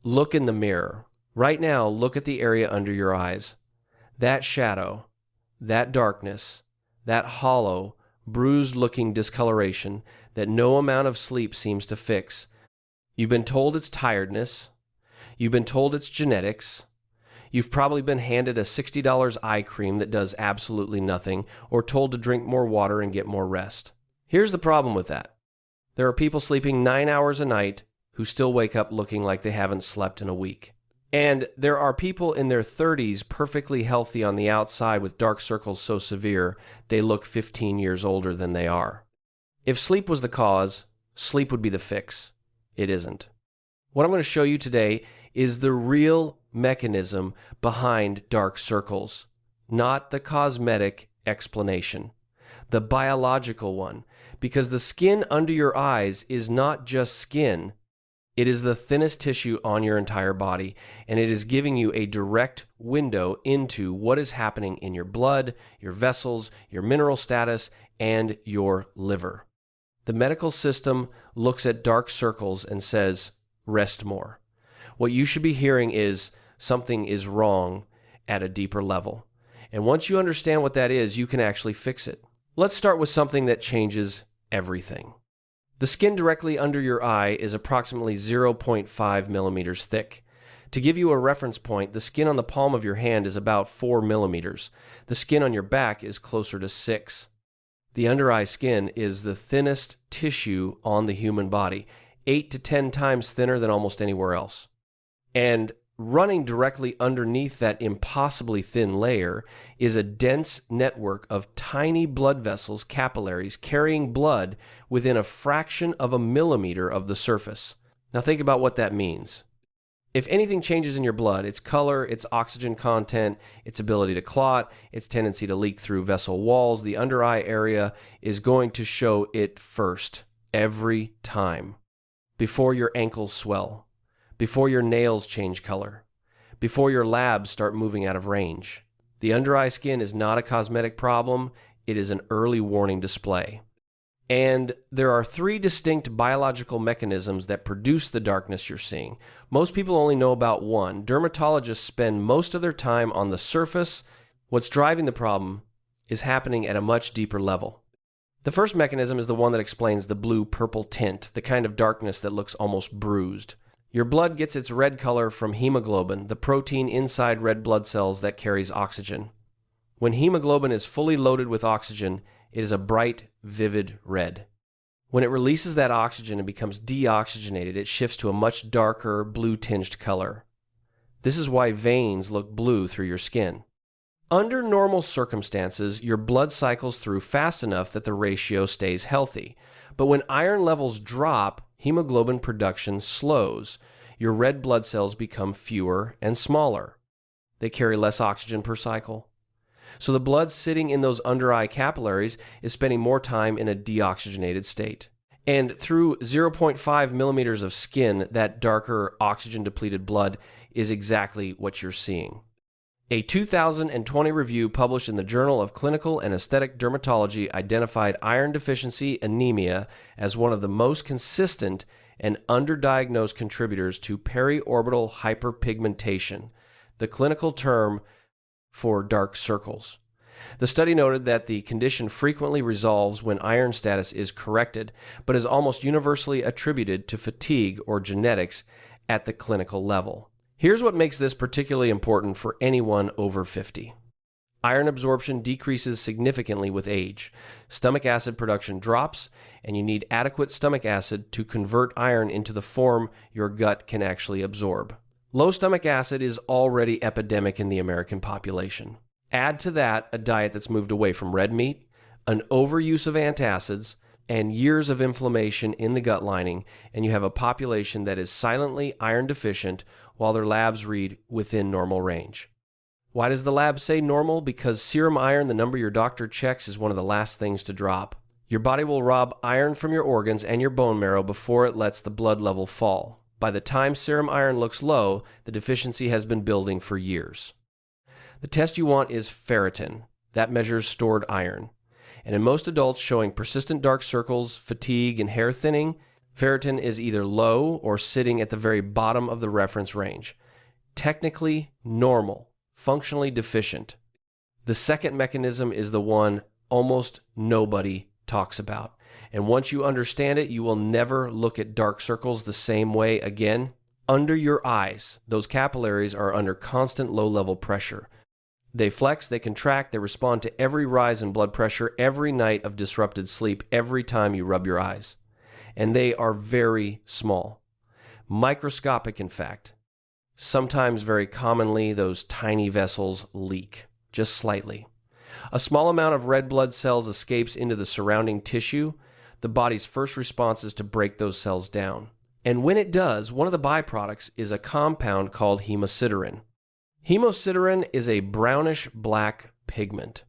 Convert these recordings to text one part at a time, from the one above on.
Look in the mirror. Right now, look at the area under your eyes. That shadow, that darkness, that hollow, bruised-looking discoloration that no amount of sleep seems to fix. You've been told it's tiredness. You've been told it's genetics. You've probably been handed a $60 eye cream that does absolutely nothing, or told to drink more water and get more rest. Here's the problem with that. There are people sleeping 9 hours a night who still wake up looking like they haven't slept in a week. And there are people in their 30s perfectly healthy on the outside with dark circles so severe they look 15 years older than they are. If sleep was the cause, sleep would be the fix. It isn't. What I'm going to show you today is the real mechanism behind dark circles, not the cosmetic explanation, the biological one, because the skin under your eyes is not just skin. It is the thinnest tissue on your entire body, and it is giving you a direct window into what is happening in your blood, your vessels, your mineral status, and your liver. The medical system looks at dark circles and says, rest more. What you should be hearing is something is wrong at a deeper level. And once you understand what that is, you can actually fix it. Let's start with something that changes everything. The skin directly under your eye is approximately 0.5 millimeters thick. To give you a reference point, the skin on the palm of your hand is about 4 millimeters. The skin on your back is closer to 6. The under eye skin is the thinnest tissue on the human body, 8 to 10 times thinner than almost anywhere else. And running directly underneath that impossibly thin layer is a dense network of tiny blood vessels, capillaries, carrying blood within a fraction of a millimeter of the surface. Now think about what that means. If anything changes in your blood, its color, its oxygen content, its ability to clot, its tendency to leak through vessel walls, the under eye area is going to show it first, every time. Before your ankles swell, before your nails change color, before your labs start moving out of range. The under eye skin is not a cosmetic problem, it is an early warning display. And there are 3 distinct biological mechanisms that produce the darkness you're seeing. Most people only know about one. Dermatologists spend most of their time on the surface. What's driving the problem is happening at a much deeper level. The first mechanism is the one that explains the blue-purple tint, the kind of darkness that looks almost bruised. Your blood gets its red color from hemoglobin, the protein inside red blood cells that carries oxygen. When hemoglobin is fully loaded with oxygen, it is a bright, vivid red. When it releases that oxygen and becomes deoxygenated, it shifts to a much darker, blue-tinged color. This is why veins look blue through your skin. Under normal circumstances, your blood cycles through fast enough that the ratio stays healthy. But when iron levels drop, hemoglobin production slows. Your red blood cells become fewer and smaller. They carry less oxygen per cycle. So the blood sitting in those under eye capillaries is spending more time in a deoxygenated state. And through 0.5 millimeters of skin, that darker oxygen-depleted blood is exactly what you're seeing. A 2020 review published in the Journal of Clinical and Aesthetic Dermatology identified iron deficiency anemia as one of the most consistent and underdiagnosed contributors to periorbital hyperpigmentation, the clinical term for dark circles. The study noted that the condition frequently resolves when iron status is corrected, but is almost universally attributed to fatigue or genetics at the clinical level. Here's what makes this particularly important for anyone over 50. Iron absorption decreases significantly with age. Stomach acid production drops, and you need adequate stomach acid to convert iron into the form your gut can actually absorb. Low stomach acid is already epidemic in the American population. Add to that a diet that's moved away from red meat, an overuse of antacids, and years of inflammation in the gut lining, and you have a population that is silently iron deficient while their labs read within normal range. Why does the lab say normal? Because serum iron, the number your doctor checks, is one of the last things to drop. Your body will rob iron from your organs and your bone marrow before it lets the blood level fall. By the time serum iron looks low, the deficiency has been building for years. The test you want is ferritin. That measures stored iron. And in most adults showing persistent dark circles, fatigue, and hair thinning, Ferritin is either low or sitting at the very bottom of the reference range. Technically normal, functionally deficient. The second mechanism is the one almost nobody talks about. And once you understand it, you will never look at dark circles the same way again. Under your eyes, those capillaries are under constant low-level pressure. They flex, they contract, they respond to every rise in blood pressure every night of disrupted sleep, every time you rub your eyes. And they are very small. Microscopic, in fact. Sometimes, very commonly, those tiny vessels leak, just slightly. A small amount of red blood cells escapes into the surrounding tissue. The body's first response is to break those cells down. And when it does, one of the byproducts is a compound called hemosiderin. Hemosiderin is a brownish-black pigment,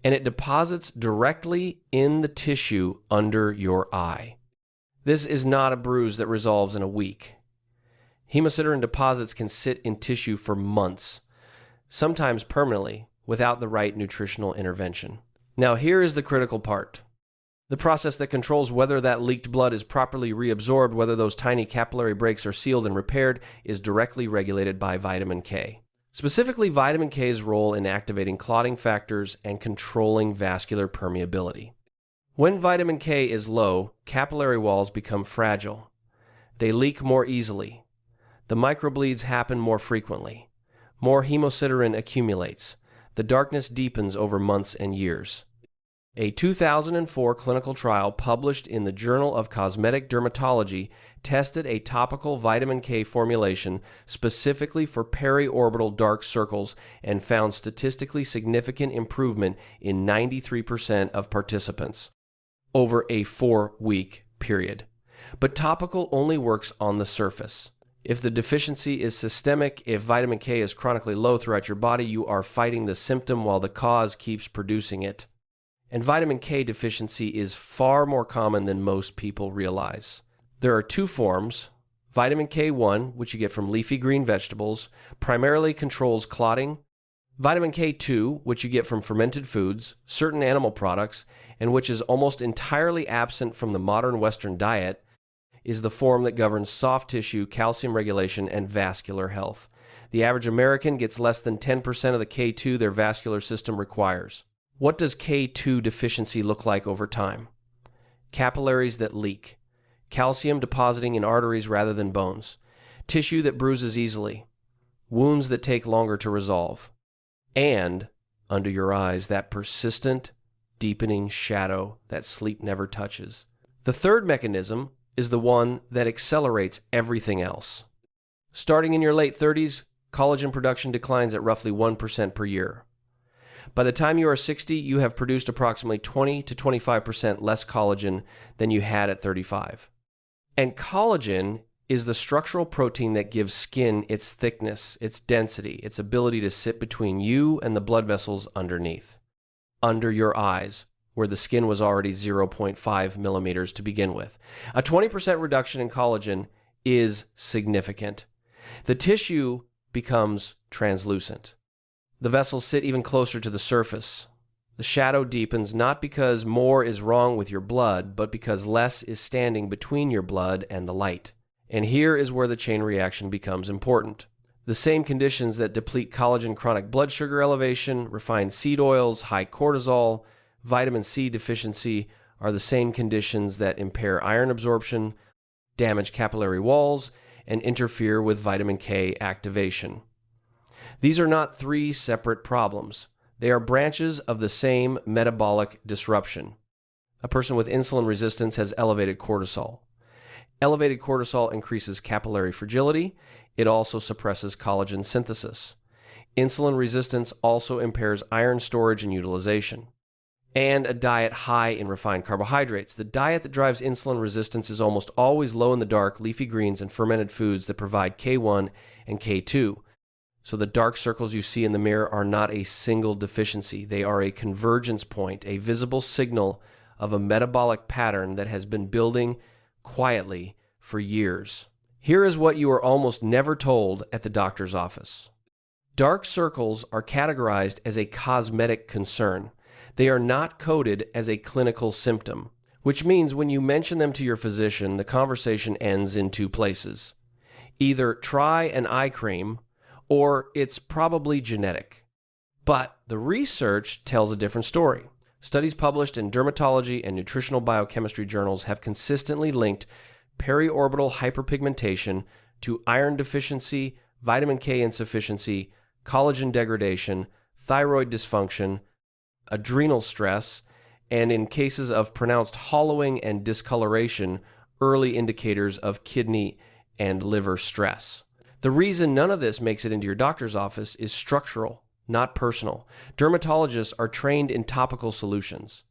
and it deposits directly in the tissue under your eye. This is not a bruise that resolves in a week. Hemosiderin deposits can sit in tissue for months, sometimes permanently, without the right nutritional intervention. Now, here is the critical part. The process that controls whether that leaked blood is properly reabsorbed, whether those tiny capillary breaks are sealed and repaired, is directly regulated by vitamin K. Specifically, vitamin K's role in activating clotting factors and controlling vascular permeability. When vitamin K is low, capillary walls become fragile. They leak more easily. The microbleeds happen more frequently. More hemosiderin accumulates. The darkness deepens over months and years. A 2004 clinical trial published in the Journal of Cosmetic Dermatology tested a topical vitamin K formulation specifically for periorbital dark circles and found statistically significant improvement in 93% of participants over a 4-week period. But topical only works on the surface. If the deficiency is systemic, if vitamin K is chronically low throughout your body, you are fighting the symptom while the cause keeps producing it. And vitamin K deficiency is far more common than most people realize. There are two forms. Vitamin K1, which you get from leafy green vegetables, primarily controls clotting. Vitamin K2, which you get from fermented foods, certain animal products, and which is almost entirely absent from the modern Western diet, is the form that governs soft tissue, calcium regulation, and vascular health. The average American gets less than 10% of the K2 their vascular system requires. What does K2 deficiency look like over time? Capillaries that leak, calcium depositing in arteries rather than bones, tissue that bruises easily, wounds that take longer to resolve, and, under your eyes, that persistent, deepening shadow that sleep never touches. The third mechanism is the one that accelerates everything else. Starting in your late 30s, collagen production declines at roughly 1% per year. By the time you are 60, you have produced approximately 20 to 25% less collagen than you had at 35. And collagen is the structural protein that gives skin its thickness, its density, its ability to sit between you and the blood vessels underneath, under your eyes, where the skin was already 0.5 millimeters to begin with. A 20% reduction in collagen is significant. The tissue becomes translucent. The vessels sit even closer to the surface. The shadow deepens not because more is wrong with your blood, but because less is standing between your blood and the light. And here is where the chain reaction becomes important. The same conditions that deplete collagen, chronic blood sugar elevation, refined seed oils, high cortisol, vitamin C deficiency are the same conditions that impair iron absorption, damage capillary walls, and interfere with vitamin K activation. These are not three separate problems. They are branches of the same metabolic disruption. A person with insulin resistance has elevated cortisol. Elevated cortisol increases capillary fragility. It also suppresses collagen synthesis. Insulin resistance also impairs iron storage and utilization. And a diet high in refined carbohydrates. The diet that drives insulin resistance is almost always low in the dark, leafy greens, and fermented foods that provide K1 and K2. So the dark circles you see in the mirror are not a single deficiency. They are a convergence point, a visible signal of a metabolic pattern that has been building quietly for years. Here is what you are almost never told at the doctor's office. Dark circles are categorized as a cosmetic concern. They are not coded as a clinical symptom. which means when you mention them to your physician, the conversation ends in two places. Either try an eye cream, or it's probably genetic. But the research tells a different story. Studies published in dermatology and nutritional biochemistry journals have consistently linked periorbital hyperpigmentation to iron deficiency, vitamin K insufficiency, collagen degradation, thyroid dysfunction, adrenal stress, and in cases of pronounced hollowing and discoloration, early indicators of kidney and liver stress. The reason none of this makes it into your doctor's office is structural, not personal. Dermatologists are trained in topical solutions.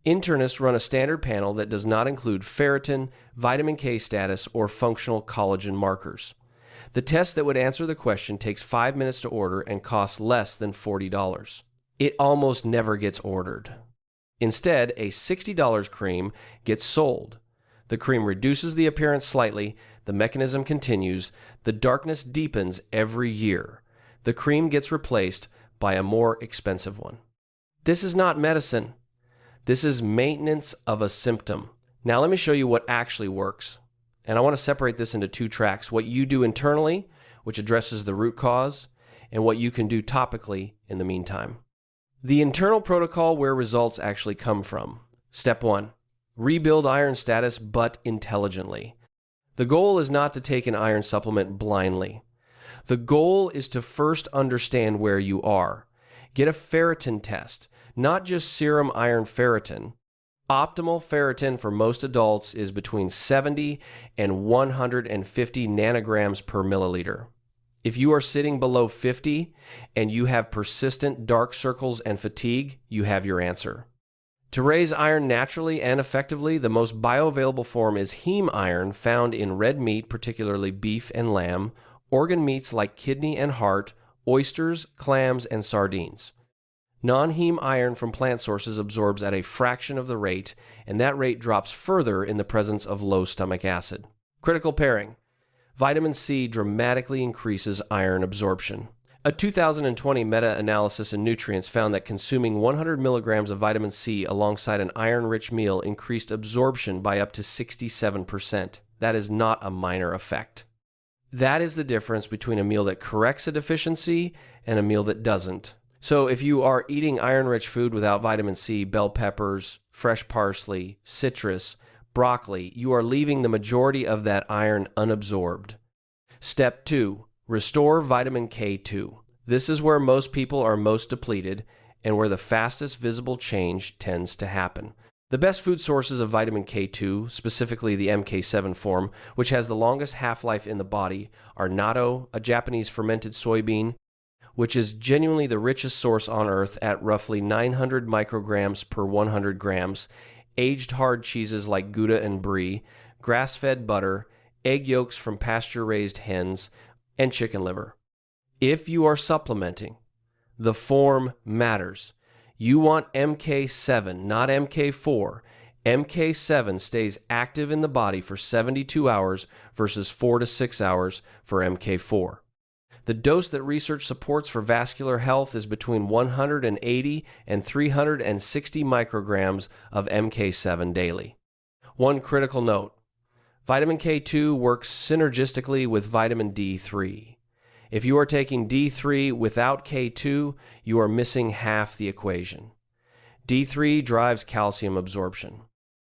Internists run a standard panel that does not include ferritin, vitamin K status, or functional collagen markers. The test that would answer the question takes 5 minutes to order and costs less than $40. It almost never gets ordered. Instead, a $60 cream gets sold. The cream reduces the appearance slightly, the mechanism continues, the darkness deepens every year. The cream gets replaced by a more expensive one. This is not medicine. This is maintenance of a symptom. Now let me show you what actually works. And I want to separate this into two tracks. What you do internally, which addresses the root cause, and what you can do topically in the meantime. The internal protocol where results actually come from. Step 1. Rebuild iron status, but intelligently. The goal is not to take an iron supplement blindly. The goal is to first understand where you are. Get a ferritin test, not just serum iron ferritin. Optimal ferritin for most adults is between 70 and 150 nanograms per milliliter. If you are sitting below 50 and you have persistent dark circles and fatigue, you have your answer. To raise iron naturally and effectively, the most bioavailable form is heme iron found in red meat, particularly beef and lamb, organ meats like kidney and heart, oysters, clams, and sardines. Non-heme iron from plant sources absorbs at a fraction of the rate, and that rate drops further in the presence of low stomach acid. Critical pairing. Vitamin C dramatically increases iron absorption. A 2020 meta-analysis in Nutrients found that consuming 100 milligrams of vitamin C alongside an iron-rich meal increased absorption by up to 67%. That is not a minor effect. That is the difference between a meal that corrects a deficiency and a meal that doesn't. So if you are eating iron-rich food without vitamin C, bell peppers, fresh parsley, citrus, broccoli, you are leaving the majority of that iron unabsorbed. Step 2. Restore vitamin K2. This is where most people are most depleted and where the fastest visible change tends to happen. The best food sources of vitamin K2, specifically the MK7 form, which has the longest half-life in the body, are natto, a Japanese fermented soybean, which is genuinely the richest source on earth at roughly 900 micrograms per 100 grams, aged hard cheeses like Gouda and Brie, grass-fed butter, egg yolks from pasture-raised hens, and chicken liver. If you are supplementing, the form matters. You want MK7, not MK4. MK7 stays active in the body for 72 hours versus 4 to 6 hours for MK4. The dose that research supports for vascular health is between 180 and 360 micrograms of MK7 daily. One critical note. Vitamin K2 works synergistically with vitamin D3. If you are taking D3 without K2, you are missing half the equation. D3 drives calcium absorption.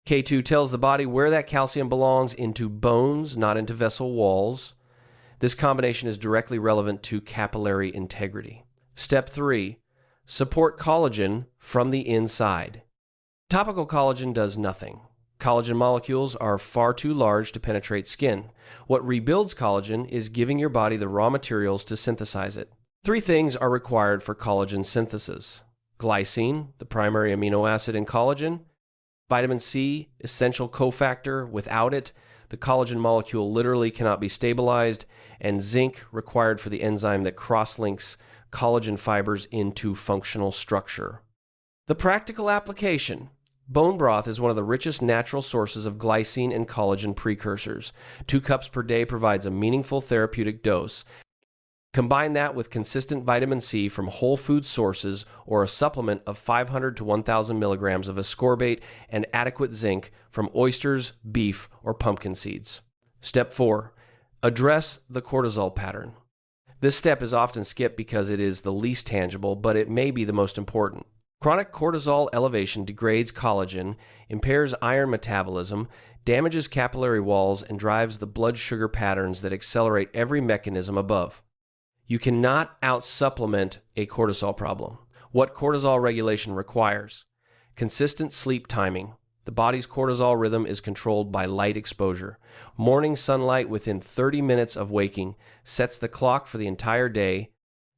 K2 tells the body where that calcium belongs, into bones, not into vessel walls. This combination is directly relevant to capillary integrity. Step 3. Support collagen from the inside. Topical collagen does nothing. Collagen molecules are far too large to penetrate skin. What rebuilds collagen is giving your body the raw materials to synthesize it. 3 things are required for collagen synthesis: glycine, the primary amino acid in collagen; vitamin C, essential cofactor. Without it, the collagen molecule literally cannot be stabilized; and zinc, required for the enzyme that cross-links collagen fibers into functional structure. The practical application. Bone broth is one of the richest natural sources of glycine and collagen precursors. 2 cups per day provides a meaningful therapeutic dose. Combine that with consistent vitamin C from whole food sources or a supplement of 500 to 1,000 milligrams of ascorbate and adequate zinc from oysters, beef, or pumpkin seeds. Step 4. Address the cortisol pattern. This step is often skipped because it is the least tangible, but it may be the most important. Chronic cortisol elevation degrades collagen, impairs iron metabolism, damages capillary walls, and drives the blood sugar patterns that accelerate every mechanism above. You cannot out-supplement a cortisol problem. What cortisol regulation requires? Consistent sleep timing. The body's cortisol rhythm is controlled by light exposure. Morning sunlight within 30 minutes of waking sets the clock for the entire day.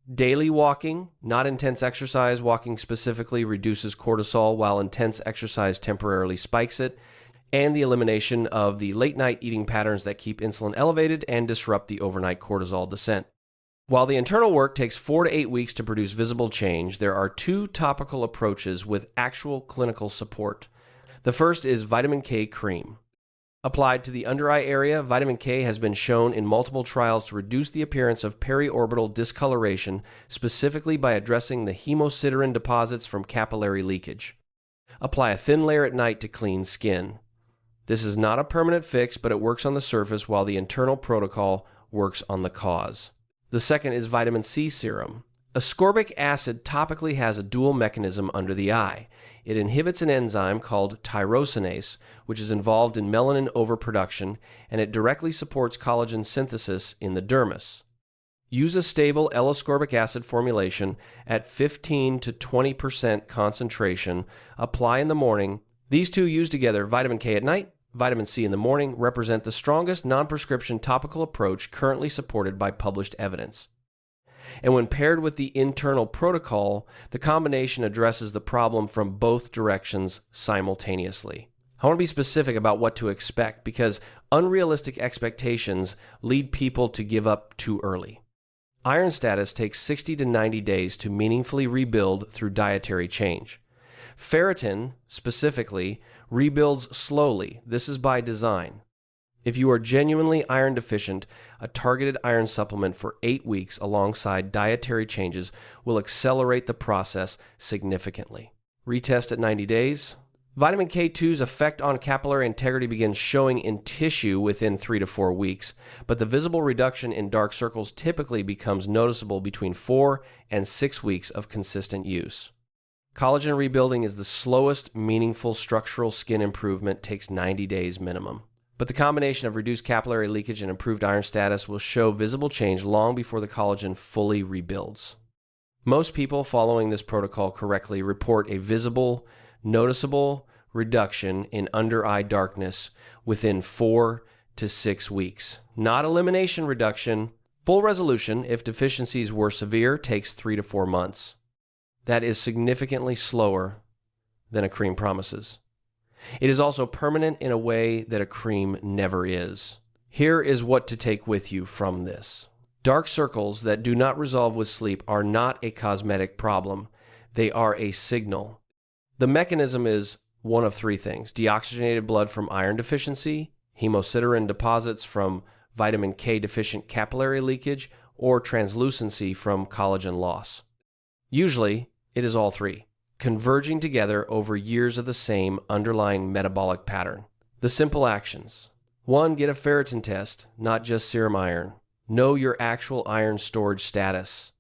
Daily walking, not intense exercise, walking specifically reduces cortisol while intense exercise temporarily spikes it, and the elimination of the late-night eating patterns that keep insulin elevated and disrupt the overnight cortisol descent. While the internal work takes 4 to 8 weeks to produce visible change, there are 2 topical approaches with actual clinical support. The first is vitamin K cream. Applied to the under-eye area, vitamin K has been shown in multiple trials to reduce the appearance of periorbital discoloration, specifically by addressing the hemosiderin deposits from capillary leakage. Apply a thin layer at night to clean skin. This is not a permanent fix, but it works on the surface while the internal protocol works on the cause. The second is vitamin C serum. Ascorbic acid topically has a dual mechanism under the eye. It inhibits an enzyme called tyrosinase, which is involved in melanin overproduction, and it directly supports collagen synthesis in the dermis. Use a stable L-ascorbic acid formulation at 15 to 20% concentration. Apply in the morning. These two used together, vitamin K at night, vitamin C in the morning, represent the strongest non-prescription topical approach currently supported by published evidence. And when paired with the internal protocol, the combination addresses the problem from both directions simultaneously. I want to be specific about what to expect because unrealistic expectations lead people to give up too early. Iron status takes 60 to 90 days to meaningfully rebuild through dietary change. Ferritin, specifically, rebuilds slowly. This is by design. If you are genuinely iron deficient, a targeted iron supplement for 8 weeks alongside dietary changes will accelerate the process significantly. Retest at 90 days. Vitamin K2's effect on capillary integrity begins showing in tissue within 3 to 4 weeks, but the visible reduction in dark circles typically becomes noticeable between 4 and 6 weeks of consistent use. Collagen rebuilding is the slowest meaningful structural skin improvement, takes 90 days minimum. But the combination of reduced capillary leakage and improved iron status will show visible change long before the collagen fully rebuilds. Most people following this protocol correctly report a visible, noticeable reduction in under-eye darkness within 4 to 6 weeks. Not elimination reduction. Full resolution, if deficiencies were severe, takes 3 to 4 months. That is significantly slower than a cream promises. It is also permanent in a way that a cream never is. Here is what to take with you from this. Dark circles that do not resolve with sleep are not a cosmetic problem. They are a signal. The mechanism is one of 3 things: deoxygenated blood from iron deficiency, hemosiderin deposits from vitamin K deficient capillary leakage, or translucency from collagen loss. Usually, it is all 3, converging together over years of the same underlying metabolic pattern. The simple actions. 1. Get a ferritin test, not just serum iron. Know your actual iron storage status.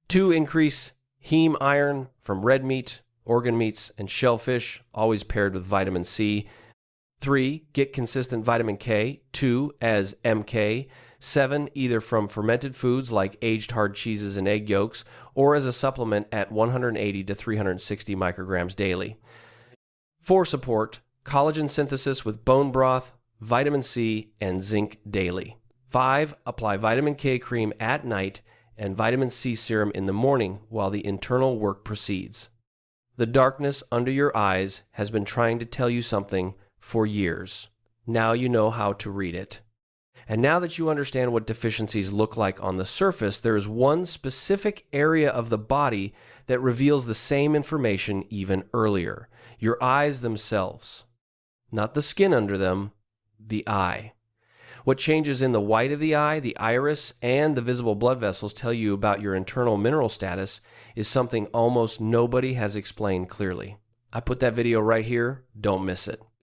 2. Increase heme iron from red meat, organ meats, and shellfish, always paired with vitamin C. 3. Get consistent vitamin K, 2 as MK. 7. Either from fermented foods like aged hard cheeses and egg yolks, or as a supplement at 180 to 360 micrograms daily. 4. Support collagen synthesis with bone broth, vitamin C, and zinc daily. 5. Apply vitamin K cream at night and vitamin C serum in the morning while the internal work proceeds. The darkness under your eyes has been trying to tell you something for years. Now you know how to read it. And now that you understand what deficiencies look like on the surface, there is one specific area of the body that reveals the same information even earlier: your eyes themselves. Not the skin under them, the eye. What changes in the white of the eye, the iris, and the visible blood vessels tell you about your internal mineral status is something almost nobody has explained clearly. I put that video right here. Don't miss it.